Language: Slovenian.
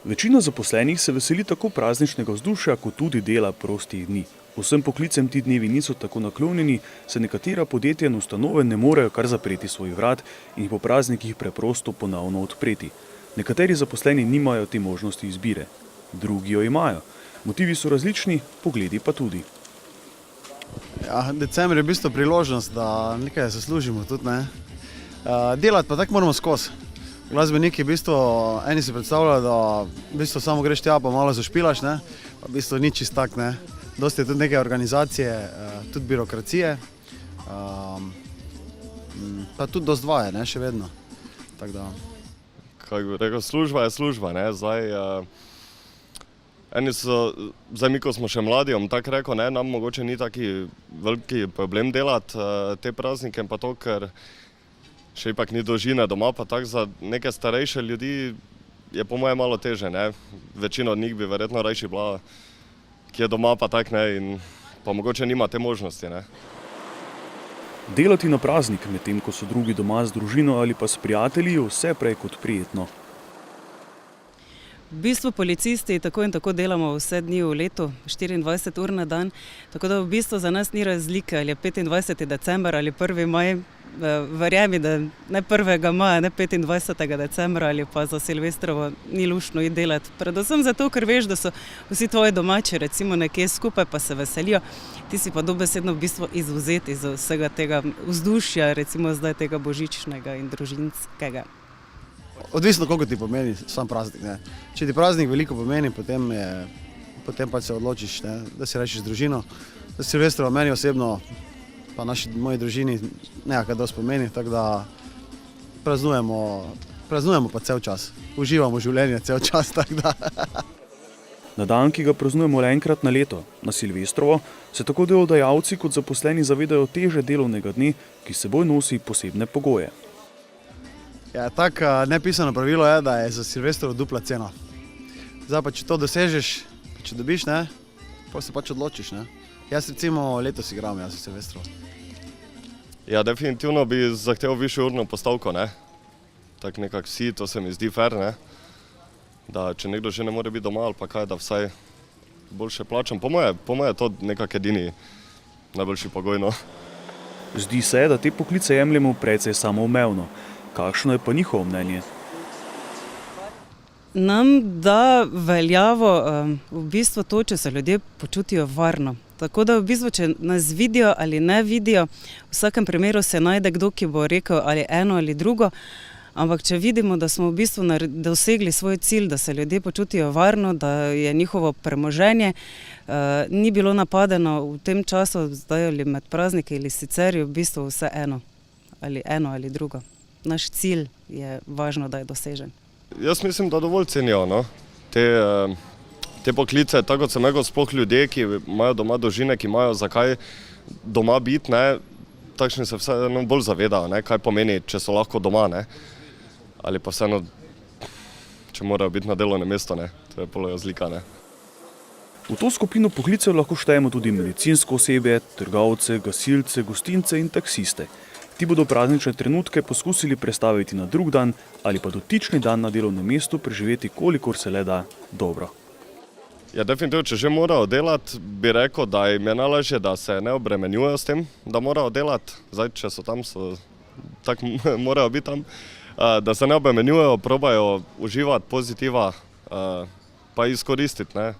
Večina zaposlenih se veseli tako prazničnega vzdušja, kot tudi dela prostih dni. Vsem poklicem ti dnevi niso tako naklonjeni, se nekatera podjetja in ustanove ne morejo kar zapreti svojih vrat in jih po praznikih preprosto ponovno odpreti. Nekateri zaposleni nimajo te možnosti izbire, drugi jo imajo. Motivi so različni, pogledi pa tudi. Ja, december je v bistvu priložnost, da nekaj zaslužimo tudi, ne. Delati pa tako moramo skozi. Glasbeniki v bistvu, eni si predstavljajo, da v bistvu samo greš tja pa malo zašpilaš, ne. Pa v bistvu ni čist tak, ne. Dosti je tudi neke organizacije, tudi birokracije. Pa tudi dosti vaje, ne, še vedno. Tako da. Kako bi rekel, služba je služba, ne. Zdaj mi, ko smo še mladi, tako rekel, ne, nam mogoče ni taki veliki problem delati te praznike, pa to, ker še ipak ni družine doma, pa tako za neke starejše ljudi je po moje malo teže, ne. Večina od njih bi verjetno rajši bila, ki je doma, pa tako, ne, in pa mogoče nima te možnosti, ne. Delati na praznik, medtem ko so drugi doma z družino ali pa s prijatelji, je vse prej kot prijetno. V bistvu policisti tako in tako delamo vse dni v letu, 24 ur na dan, tako da v bistvu za nas ni razlike, ali je 25. december ali 1. maj. Verjemi, da ne 1. maja, ne 25. decembra ali pa za Silvestrovo ni luštno iti delati. Predvsem zato, ker veš, da so vsi tvoji domači recimo nekje skupaj pa se veselijo, ti si pa dobesedno v bistvu izvzet iz vsega tega vzdušja, recimo zdaj tega božičnega in družinskega. Odvisno, koliko ti pomeni sam praznik, ne. Če ti praznik veliko pomeni, potem pa se odločiš, ne, da si rešiš družino. Da Silvestrovo meni osebno, pa moji družini nekaj dosti pomeni, tako da praznujemo pa cel čas. Uživamo življenje cel čas, tako da. Na dan, ki ga praznujemo le enkrat na leto, na Silvestrovo, se tako delodajalci kot zaposleni zavedajo teže delovnega dne, ki s seboj nosi posebne pogoje. Ja, tako nepisano pravilo je, da je za Silvestrovo dupla cena. Zdaj pa, če to dosežeš, če dobiš, ne, pa se pač odločiš, ne. Jaz recimo letos igram za Silvestrovo. Ja, definitivno bi zahteval višjo urno postavko, ne. Tako nekako vsi, to se mi zdi fair, ne. Da če nekdo že ne more biti doma ali pa kaj, da vsaj boljše plačam. Po moje je to nekako edini najboljši pogoj, no. Zdi se, da te poklice jemljemo precej samoumevno. Kakšno je pa njihovo mnenje? Nam da veljavo v bistvu to, če se ljudje počutijo varno. Tako da v bistvu, če nas vidijo ali ne vidijo, v vsakem primeru se najde kdo, ki bo rekel ali eno ali drugo, ampak če vidimo, da smo v bistvu dosegli svoj cilj, da se ljudje počutijo varno, da je njihovo premoženje ni bilo napadeno v tem času, zdaj ali med prazniki ali sicer, je v bistvu vse eno ali drugo. Naš cilj je važno, da je dosežen. Jaz mislim, da dovolj cenijo, no. Te poklice, tako kot sem rekel, sploh ljudje, ki imajo doma družine, ki imajo zakaj doma biti, ne, takšni se vseeno bolj zavedajo, ne, kaj pomeni, če so lahko doma, ne. Ali pa vseeno, če morajo biti na delovnem mestu, ne. To je pol razlika, ne. V to skupino poklicev lahko štejemo tudi medicinsko osebje, trgovce, gasilce, gostince in taksiste. Ti bodo praznične trenutke poskusili prestaviti na drug dan ali pa dotični dan na delovnem mestu preživeti, kolikor se le da dobro. Ja, definitivno, če že morajo delati, bi rekel, da jim je najlažje, da se ne obremenjujejo s tem, da morajo delati. Zdaj, če so tam, tako morajo biti tam. Da se ne obremenjujejo, probajo uživati pozitiva, pa izkoristiti, ne.